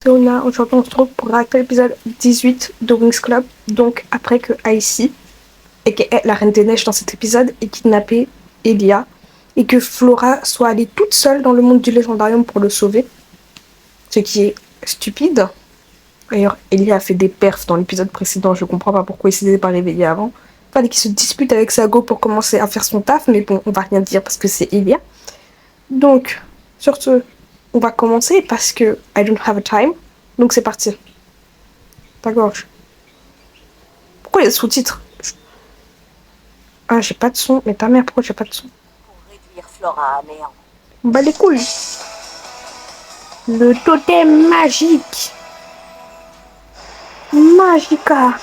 Léona, aujourd'hui on se retrouve pour réacter l'épisode 18 de Winx Club, donc après que Icy, et que la Reine des Neiges dans cet épisode, ait kidnappé Elia, et que Flora soit allée toute seule dans le monde du Légendarium pour le sauver, ce qui est stupide. D'ailleurs, Elia a fait des perfs dans l'épisode précédent, je comprends pas pourquoi il s'était pas réveillé avant. Fallait qu'il se dispute avec Sago pour commencer à faire son taf, mais bon, on va rien dire parce que c'est Elia. Donc, sur ce, on va commencer parce que I don't have a time. Donc c'est parti. Ta gorge. Pourquoi il y a des sous-titres? Ah, j'ai pas de son. Mais ta mère, pourquoi j'ai pas de son? Pour réduire Flora à néant. On bat les couilles. Le totem magique. Magica.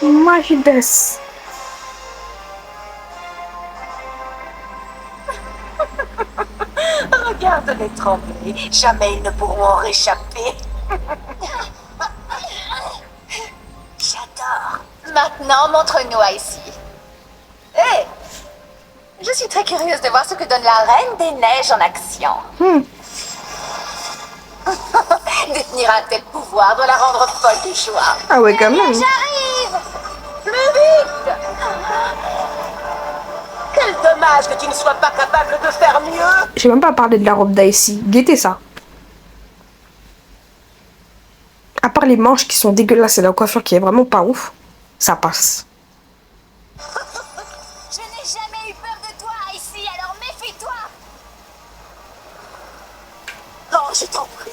Magides. Regarde-les trembler. Jamais ils ne pourront en réchapper. J'adore. Maintenant, montre-nous Icy. Hé! Je suis très curieuse de voir ce que donne la Reine des Neiges en action. Détenir un tel pouvoir doit la rendre folle de joie. Ah ouais, quand même. J'arrive! Plus vite! Quel dommage que tu ne sois pas capable de faire mieux! J'ai même pas parlé de la robe d'Icy. Guettez ça. À part les manches qui sont dégueulasses et la coiffure qui est vraiment pas ouf, ça passe. Je n'ai jamais eu peur de toi ici, alors méfie-toi! Oh, je t'en prie.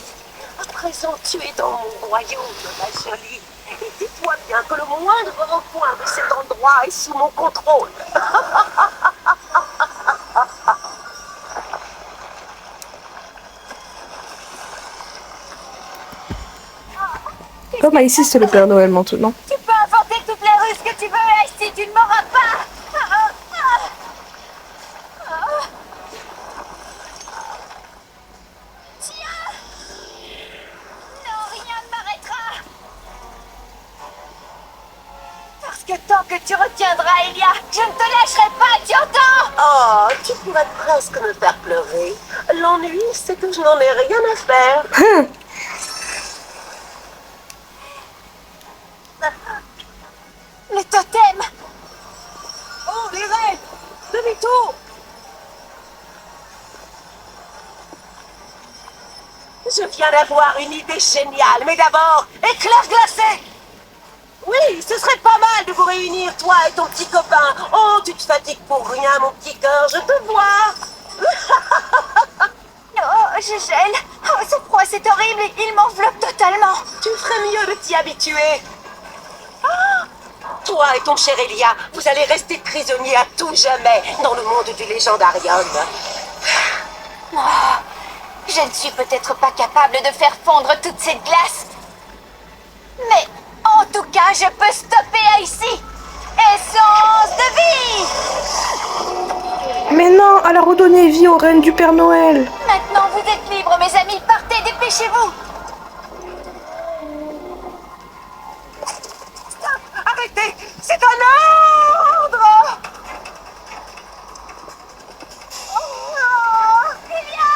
À présent, tu es dans mon royaume, ma jolie. Et dis-toi bien que le moindre recoin de cet endroit est sous mon contrôle. Comme Icy, c'est le Père Noël maintenant. Tu peux inventer toutes les ruses que tu veux, Icy, tu ne m'auras pas! Tiens! Non, rien ne m'arrêtera! Parce que tant que tu retiendras Elia, je ne te lâcherai pas, tu entends? Oh, tu pourrais presque me faire pleurer. L'ennui, c'est que je n'en ai rien à faire. Le totem! Oh, les rêves! Demi-tour! Je viens d'avoir une idée géniale, mais d'abord, éclair glacé! Oui, ce serait pas mal de vous réunir, toi et ton petit copain. Oh, tu te fatigues pour rien, mon petit cœur, je te vois! Oh, je gèle! Oh, ce froid, c'est horrible, il m'enveloppe totalement! Tu ferais mieux de t'y habituer! Toi et ton cher Elia, vous allez rester prisonniers à tout jamais dans le monde du légendarium. Oh, je ne suis peut-être pas capable de faire fondre toute cette glace. Mais en tout cas, je peux stopper Icy. Essence de vie! Mais non, elle a redonné vie aux reines du Père Noël. Maintenant, vous êtes libres, mes amis. Partez, dépêchez-vous. Stop! Arrêtez! C'est un ordre! Oh, Elia!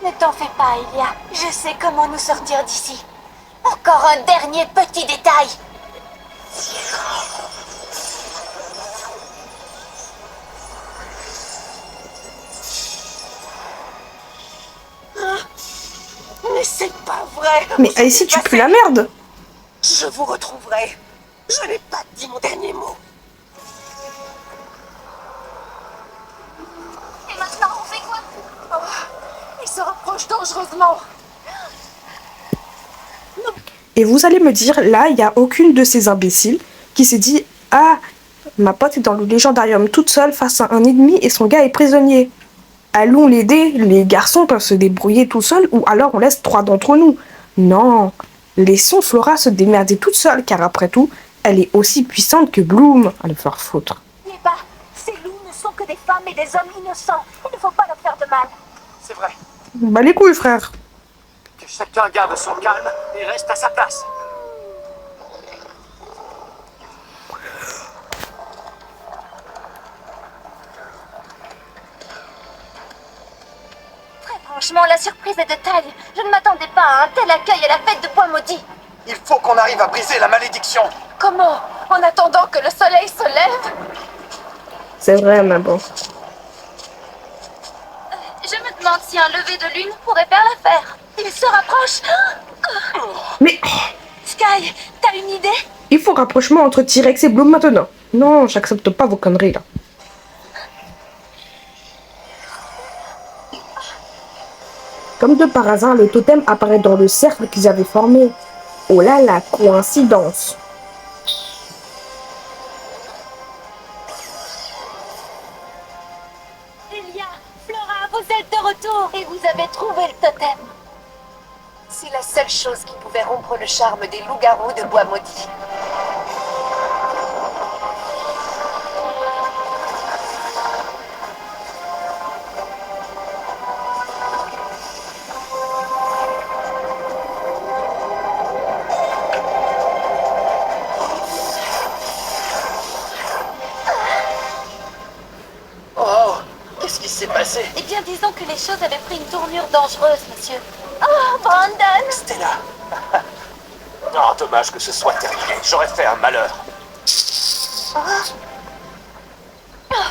Ne t'en fais pas, Elia. Je sais comment nous sortir d'ici. Encore un dernier petit détail. Mais c'est pas vrai. Mais Icy, tu pues la merde. Je vous retrouverai. Je n'ai pas dit mon dernier mot. Et maintenant, on fait quoi? Il se rapproche dangereusement. Et vous allez me dire, là, il n'y a aucune de ces imbéciles qui s'est dit « Ah, ma pote est dans le légendarium toute seule face à un ennemi et son gars est prisonnier. Allons l'aider, les garçons peuvent se débrouiller tout seuls ou alors on laisse 3 d'entre nous. » Non, laissons Flora se démerder toute seule car après tout, elle est aussi puissante que Bloom. Allez faire foutre. Les bas, ces loups ne sont que des femmes et des hommes innocents. Il ne faut pas leur faire de mal. C'est vrai. Bah les couilles, frère. Que chacun garde son calme et reste à sa place. Franchement, la surprise est de taille. Je ne m'attendais pas à un tel accueil à la fête de Bois Maudit. Il faut qu'on arrive à briser la malédiction. Comment? En attendant que le soleil se lève? C'est vrai, mais bon. Je me demande si un lever de lune pourrait faire l'affaire. Il se rapproche. Mais Sky, t'as une idée? il faut rapprochement entre T-Rex et Bloom maintenant. Non, j'accepte pas vos conneries là. Comme de par hasard, le totem apparaît dans le cercle qu'ils avaient formé. Oh là la coïncidence. Elia, Flora, vous êtes de retour et vous avez trouvé le totem. C'est la seule chose qui pouvait rompre le charme des loups-garous de Bois Maudit. Oh, qu'est-ce qui s'est passé? Eh bien, disons que les choses avaient pris une tournure dangereuse, monsieur. Oh, Brandon! Stella. Oh, dommage que ce soit terminé. J'aurais fait un malheur. Oh,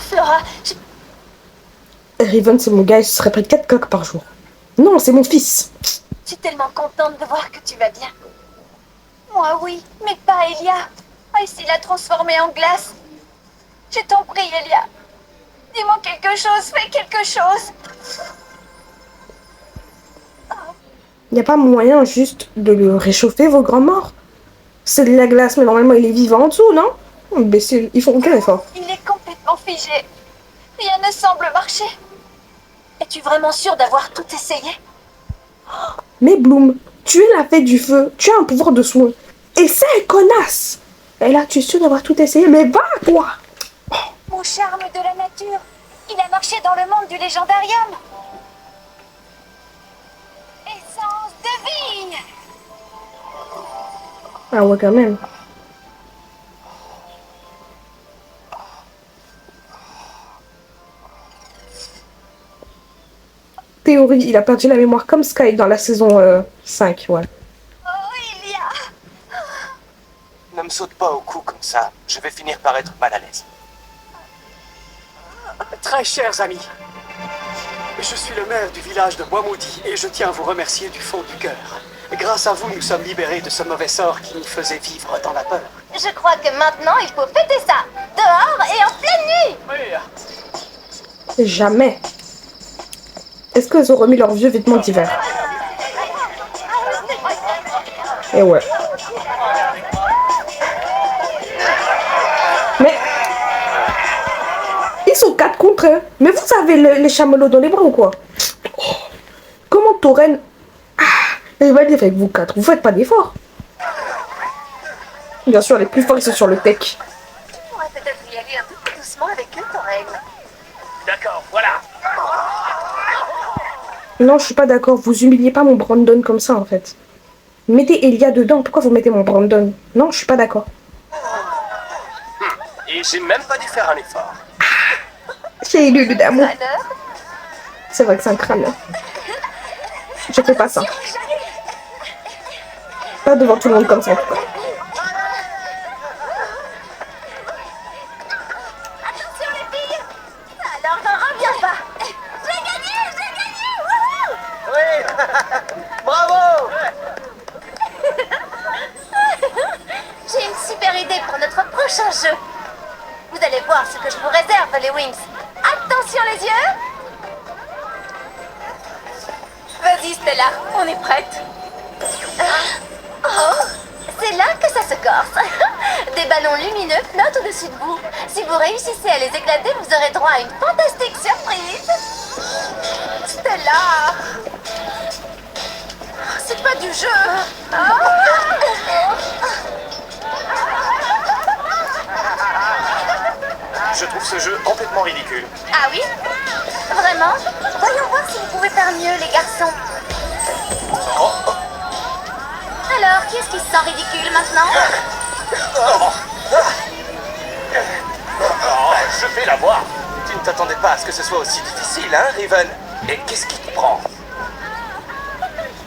Flora, Riven, c'est mon gars, il se répète 4 coques par jour. Non, c'est mon fils. je suis tellement contente de voir que tu vas bien. Moi, oui, mais pas Elia. Ici l'a transformée en glace. Je t'en prie, Elia. Dis-moi quelque chose, fais quelque chose. Y a pas moyen juste de le réchauffer, vos grands morts? C'est de la glace, mais normalement il est vivant en dessous, non? Mais ils font aucun effort. Il est complètement figé. Rien ne semble marcher. Es-tu vraiment sûr d'avoir tout essayé? Mais Bloom, tu es la fée du feu, tu as un pouvoir de soin. Et ça est connasse! Et là, tu es sûr d'avoir tout essayé, mais va, quoi! Mon charme de la nature. Il a marché dans le monde du légendarium. Essence de vie. Ah ouais, quand même. Théorie, il a perdu la mémoire comme Sky dans la saison 5, ouais. Oh, il y a... Ne me saute pas au cou comme ça. Je vais finir par être mal à l'aise. Très chers amis, je suis le maire du village de Bois Maudit et je tiens à vous remercier du fond du cœur. Grâce à vous, nous sommes libérés de ce mauvais sort qui nous faisait vivre dans la peur. Je crois que maintenant, il faut fêter ça. Dehors et en pleine nuit. Jamais. Est-ce qu'ils ont remis leurs vieux vêtements d'hiver? Et ouais. Mais... ils sont 4 contre 1. Mais vous avez les chamallows dans les bras ou quoi? Comment Tauren... il va dire avec vous 4. Vous faites pas d'efforts. Bien sûr, les plus forts, ils sont sur le tech. Tu pourrais peut-être y aller un peu plus doucement avec eux, Torel. D'accord, voilà. Non, je suis pas d'accord. Vous humiliez pas mon Brandon comme ça, en fait. Mettez Elia dedans. Pourquoi vous mettez mon Brandon? Non, je suis pas d'accord. Et j'ai même pas dû faire un effort. J'ai élu le d'amour. Alors, C'est vrai que c'est un crâne. Je fais pas ça. Pas devant tout le monde comme ça, en tout cas. attention les filles. Alors, n'en reviens pas. J'ai gagné, wouhou. Oui. Bravo. J'ai une super idée pour notre prochain jeu. Vous allez voir ce que je vous réserve, les Wings. Attention les yeux. Vas-y Stella, on est prête. Oh, c'est là que ça se corse. Des ballons lumineux flottent au-dessus de vous. Si vous réussissez à les éclater, vous aurez droit à une fantastique surprise. Stella, c'est pas du jeu. Je trouve ce jeu complètement ridicule. Ah oui? Vraiment? Voyons voir si vous pouvez faire mieux, les garçons. Alors, qui est-ce qui se sent ridicule maintenant? Oh, je vais la voir. Tu ne t'attendais pas à ce que ce soit aussi difficile, hein, Riven? Et qu'est-ce qui te prend?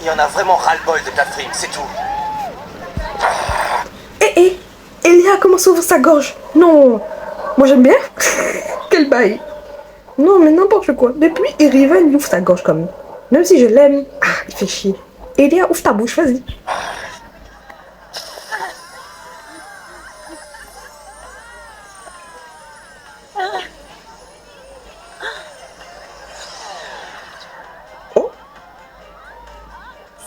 Il y en a vraiment ras-le-bol de Catherine, c'est tout. Eh, Elia commence à ouvrir sa gorge. Non, moi j'aime bien. Quel bail. Non, mais n'importe quoi. Depuis, Riven, il ouvre sa gorge comme même si je l'aime. Ah, il fait chier. Elia, ouvre ta bouche, vas-y. Oh,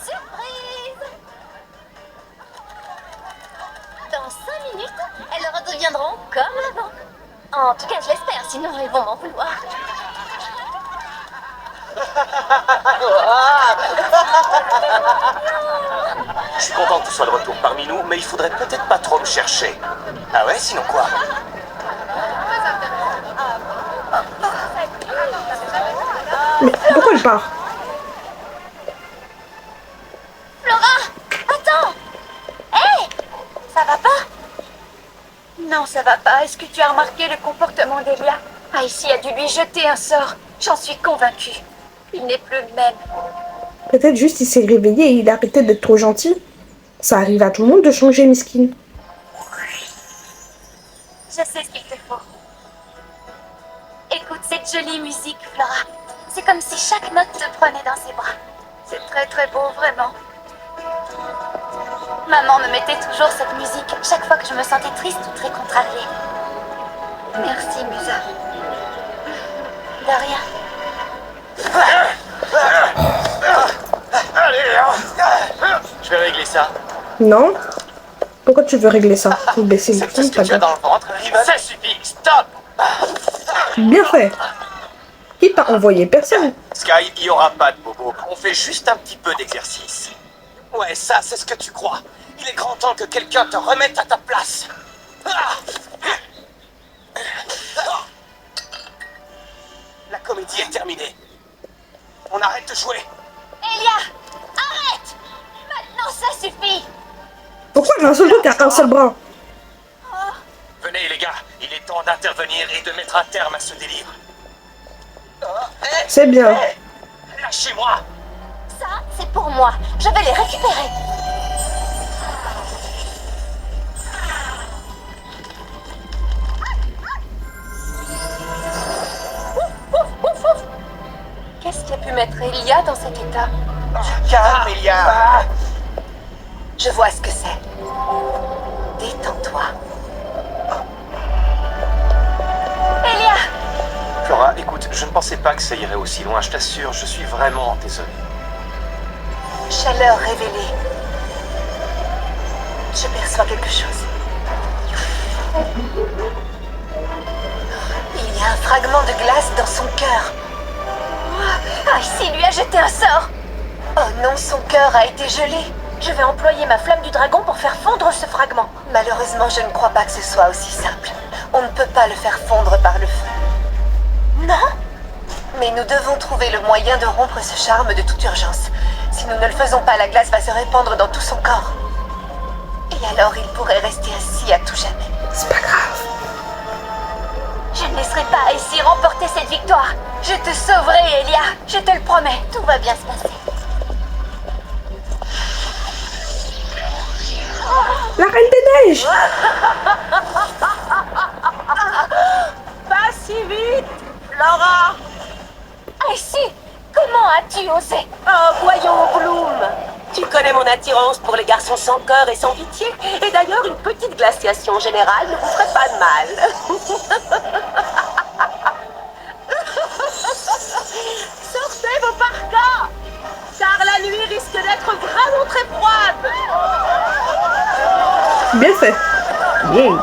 Surprise! Dans 5 minutes, elles redeviendront comme avant. En tout cas, je l'espère, sinon elles vont m'en vouloir. Je suis content que tu sois de retour parmi nous, mais il faudrait peut-être pas trop me chercher. Ah ouais, sinon quoi? mais pourquoi elle part? Flora! Attends! Hé! Ça va pas? Non, ça va pas. Est-ce que tu as remarqué le comportement d'Elia? Icy a dû lui jeter un sort. J'en suis convaincue. Il n'est plus le même. Peut-être juste il s'est réveillé et il a arrêté d'être trop gentil. Ça arrive à tout le monde de changer, Miskin. Je sais ce qu'il te faut. Écoute cette jolie musique, Flora. C'est comme si chaque note te prenait dans ses bras. C'est très très beau, vraiment. Maman me mettait toujours cette musique chaque fois que je me sentais triste ou très contrariée. Merci, Musa. De rien. Je vais régler ça. Non? Pourquoi tu veux régler ça? Imbécile. C'est tout ce que tu as dans le ventre, Riven? Ça suffit, stop! Bien fait. Qui t'a envoyé? Personne. Sky, il y aura pas de bobo. On fait juste un petit peu d'exercice. Ouais, ça, c'est ce que tu crois. Il est grand temps que quelqu'un te remette à ta place. La comédie est terminée. On arrête de jouer. Elia! Arrête! Maintenant, ça suffit! Pourquoi elle a un seul truc à un seul bras? Venez, les gars, il est temps d'intervenir et de mettre un terme à ce délire. C'est bien. Lâchez-moi! Ça, c'est pour moi. Je vais les récupérer. Qu'est-ce qui a pu mettre Elia dans cet état? Calme, Elia! Je vois ce que c'est. Détends-toi. Elia! Flora, écoute, je ne pensais pas que ça irait aussi loin, je t'assure, je suis vraiment désolé. Chaleur révélée. Je perçois quelque chose. Il y a un fragment de glace dans son cœur. Icy lui a jeté un sort. Oh non, son cœur a été gelé. Je vais employer ma flamme du dragon pour faire fondre ce fragment. Malheureusement, je ne crois pas que ce soit aussi simple. On ne peut pas le faire fondre par le feu. Non? Mais nous devons trouver le moyen de rompre ce charme de toute urgence. Si nous ne le faisons pas, la glace va se répandre dans tout son corps. Et alors, il pourrait rester assis à tout jamais. C'est pas grave. Je ne laisserai pas Icy remporter cette victoire. Je te sauverai, Elia. Je te le promets. Tout va bien se passer. La Reine des Neiges. Pas si vite, Laura. Icy, comment as-tu osé? Oh, voyons, Bloom. Tu connais mon attirance pour les garçons sans cœur et sans pitié. Et d'ailleurs, une petite glaciation générale ne vous ferait pas de mal. Sortez vos parkas, car la nuit risque d'être vraiment très froide. Bien fait. Yeah.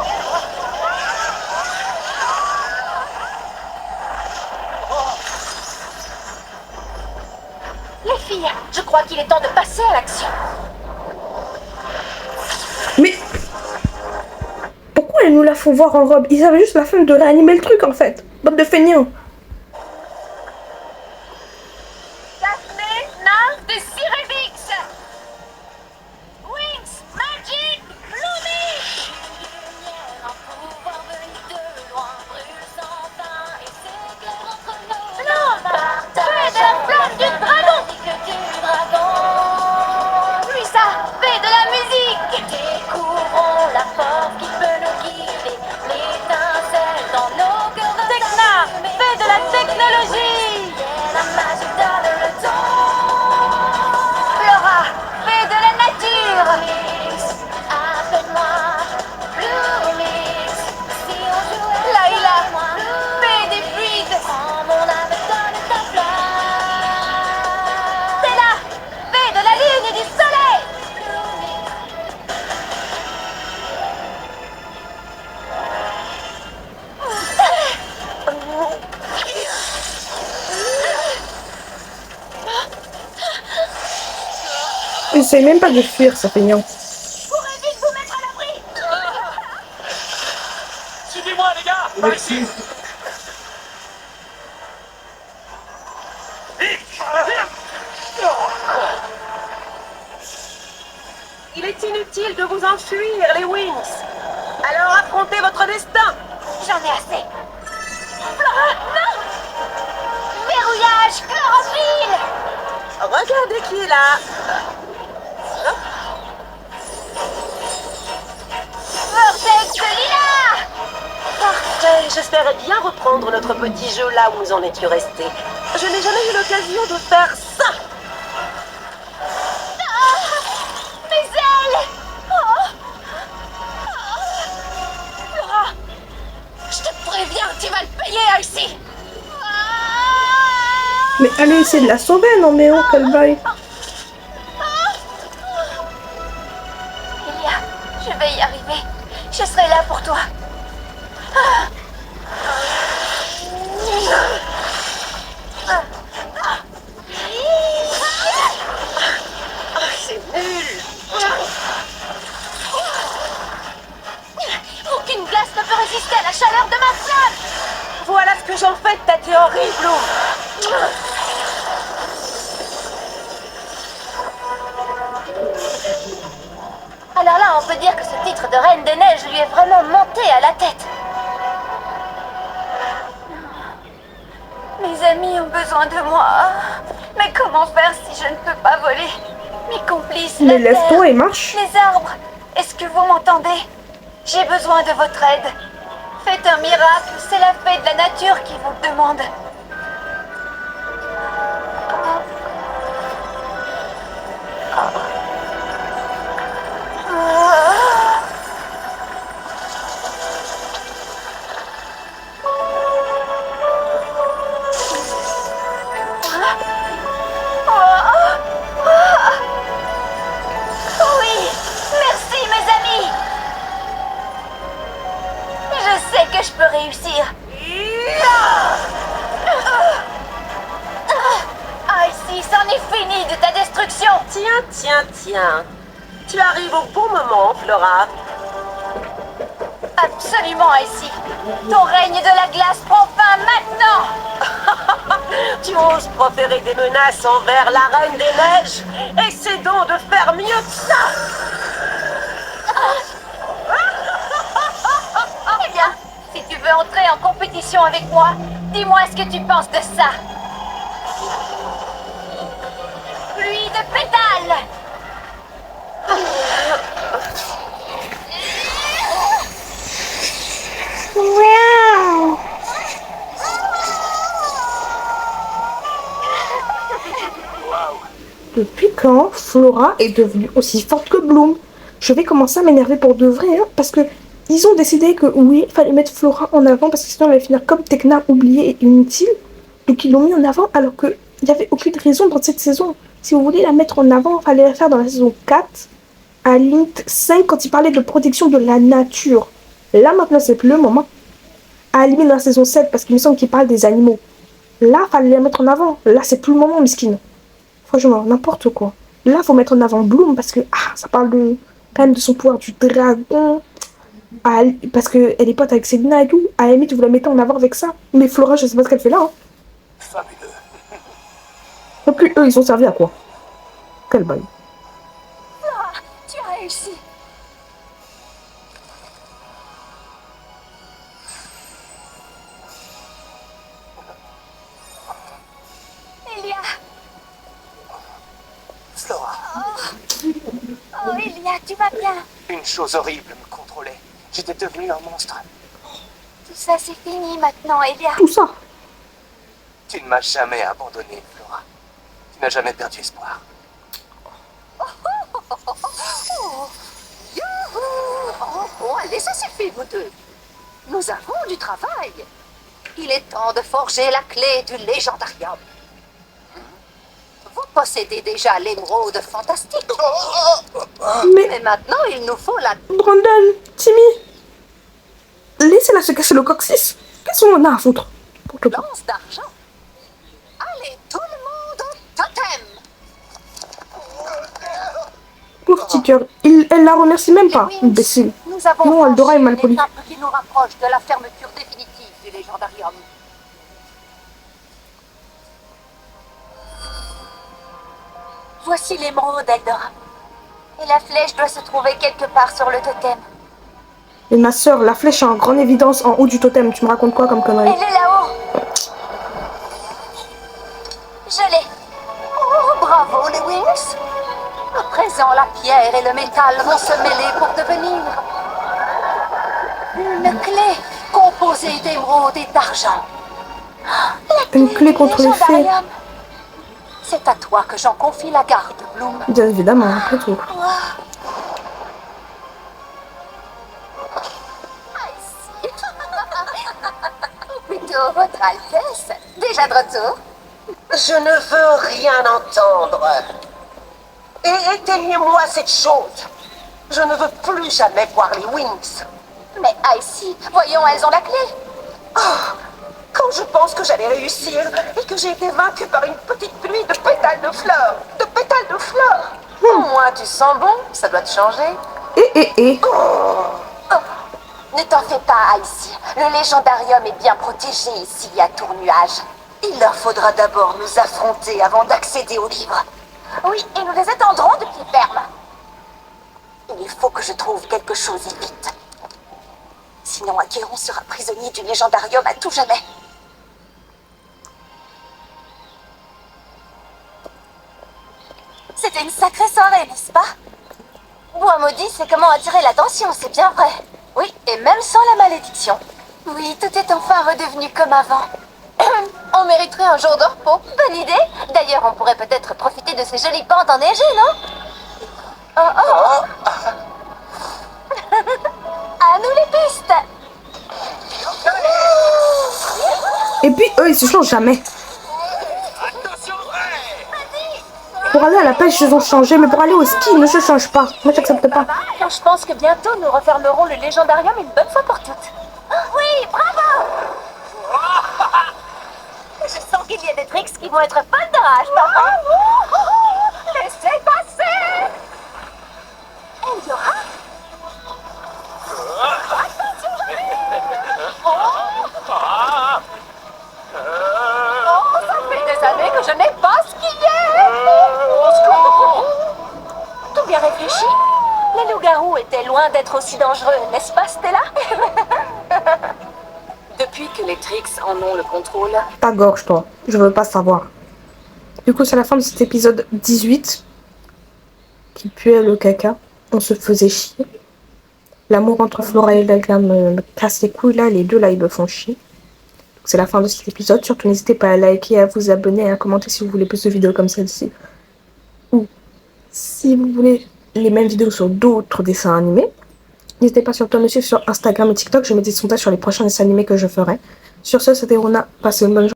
Les filles, je crois qu'il est temps de passer à l'action. Mais pourquoi ils nous la font voir en robe? Ils avaient juste la flemme de réanimer le truc en fait. Bande de feignants. Daphné, nymphe de Cyrevix. Wings, Magic, Bloomy. Flamme, feu de la flamme du dragon. Essaye même pas de fuir, ça fait niant. Je pourrais vite vous mettre à l'abri. Suivez-moi, les gars. Par ici. Il est inutile de vous enfuir, les Wings. Alors affrontez votre destin. J'en ai assez. Flora, non! Verrouillage, chlorophylle! Regardez qui est là. Vortex Lila! Parfait, j'espérais bien reprendre notre petit jeu là où nous en étions restés. Je n'ai jamais eu l'occasion de faire ça. Mes ailes! Oh! Flora! Je te préviens, tu vas le payer, Icy! Mais allez essayer de la sauver, non mais oh, quel bail. Elia, je vais y arriver. Je serai là pour toi. C'est nul. Aucune glace ne peut résister à la chaleur de ma flamme! Voilà ce que j'en fais de ta théorie, Bloom. Alors là, on peut dire que ce titre de Reine des Neiges lui est vraiment monté à la tête. Mes amis ont besoin de moi. Mais comment faire si je ne peux pas voler? Mes complices, Mais la lève-toi terre, et marche. les arbres. Est-ce que vous m'entendez? J'ai besoin de votre aide. Faites un miracle, c'est la fée de la nature qui vous le demande. Oui, merci mes amis. Je sais que je peux réussir. Ah, ici, c'en est fini de ta destruction. Tiens. Tu arrives au bon moment, Flora. Absolument, ici. Ton règne de la glace prend fin maintenant. Tu oses proférer des menaces envers la Reine des Neiges? Essaie donc de faire mieux que ça. Eh bien, si tu veux entrer en compétition avec moi, dis-moi ce que tu penses de ça. Pluie de pétales. Depuis quand Flora est devenue aussi forte que Bloom? Je vais commencer à m'énerver pour de vrai, hein, parce que ils ont décidé que oui, il fallait mettre Flora en avant parce que sinon elle allait finir comme Tekna, oubliée et inutile. Donc ils l'ont mis en avant alors qu'il n'y avait aucune raison dans cette saison. Si vous voulez la mettre en avant, il fallait la faire dans la saison 4, à la limite 5 quand il parlait de protection de la nature. Là maintenant c'est plus le moment. À la limite dans la saison 7 parce qu'il me semble qu'il parle des animaux. Là, il fallait la mettre en avant. Là c'est plus le moment, mesquine. Franchement, n'importe quoi. Là, faut mettre en avant Bloom parce que ça parle quand même de son pouvoir du dragon. Parce qu'elle est pote avec Selena et tout. À la limite, vous la mettez en avant avec ça. Mais Flora, je sais pas ce qu'elle fait là. Hein. Fabuleux. Et puis eux, ils sont servis à quoi? Quel bail. Tu as réussi. Elia. Flora, Oh, Elia, tu vas bien. une chose horrible me contrôlait. J'étais devenu un monstre. Tout ça, c'est fini maintenant, Elia. Tout ça. Tu ne m'as jamais abandonné, Flora. Tu n'as jamais perdu espoir. Bon, allez, ça suffit, vous deux. Nous avons du travail. Il est temps de forger la clé du légendarium. Vous possédez déjà l'émeraude fantastique. Mais Mais maintenant, il nous faut la... Brandon, Timmy, laissez-la se casser le coccyx. Qu'est-ce qu'on en a à foutre? Pour te plaît. lance d'argent. Allez, tout le monde au totem. cœur. Elle la remercie même Les pas. Wings, Imbécile. nous avons Non, Eldora est franchi mal polie. l'étape qui nous rapproche de la fermeture définitive du légendarium. Voici l'émeraude, Eldora. Et la flèche doit se trouver quelque part sur le totem. Et ma soeur, la flèche est en grande évidence en haut du totem. Tu me racontes quoi comme connerie? Elle est là-haut. Je l'ai. Oh, bravo, les Wings. À présent, la pierre et le métal vont se mêler pour devenir une clé composée d'émeraude et d'argent. Une clé contre les fées. Légendarium. C'est à toi que j'en confie la garde, Bloom. Bien évidemment, après tout. Plutôt votre Altesse. Déjà de retour. Je ne veux rien entendre. Et éteignez-moi cette chose. Je ne veux plus jamais voir les Wings. Mais Icy, voyons, elles ont la clé. Quand je pense que j'allais réussir et que j'ai été vaincue par une petite pluie de pétales de fleurs. De pétales de fleurs. Au moins, tu sens bon. Ça doit te changer. Ne t'en fais pas, Icy. Le légendarium est bien protégé ici à Tournuage. Il leur faudra d'abord nous affronter avant d'accéder au livre. Oui, et nous les attendrons de pied ferme. Il faut que je trouve quelque chose et vite. Sinon, Acheron sera prisonnier du légendarium à tout jamais. C'était une sacrée soirée, n'est-ce pas? Bois maudit, c'est comment attirer l'attention, c'est bien vrai. Oui, et même sans la malédiction. Oui, tout est enfin redevenu comme avant. On mériterait un jour de repos. Bonne idée. D'ailleurs, on pourrait peut-être profiter de ces jolies pentes enneigées, non? À nous les pistes. Et puis eux, ils se changent jamais. Pour aller à la pêche, ils ont changé, mais pour aller au ski, ils ne se changent pas. Moi, j'accepte pas. Je pense que bientôt, nous refermerons le légendarium une bonne fois pour toutes. Oui, bravo. Je sens qu'il y a des tricks qui vont être folles de rage, papa. Laissez passer. Eldora. Oh, ça fait des années que je n'ai pas skié. Tout bien réfléchi. Les loups-garous étaient loin d'être aussi dangereux, n'est-ce pas, Stella? Depuis que les Trix en ont le contrôle, Ta gorge, toi. Je veux pas savoir. Du coup, c'est la fin de cet épisode 18. Qui puait le caca. On se faisait chier. L'amour entre Flora et Elga me casse les couilles là. Les deux là, ils me font chier. Donc, c'est la fin de cet épisode. Surtout, n'hésitez pas à liker, à vous abonner et à commenter si vous voulez plus de vidéos comme celle-ci. Ou si vous voulez les mêmes vidéos sur d'autres dessins animés. N'hésitez pas surtout à me suivre sur Instagram et TikTok. Je mets des sondages sur les prochains dessins animés que je ferai. Sur ce, c'était Rona. Passez une bonne journée.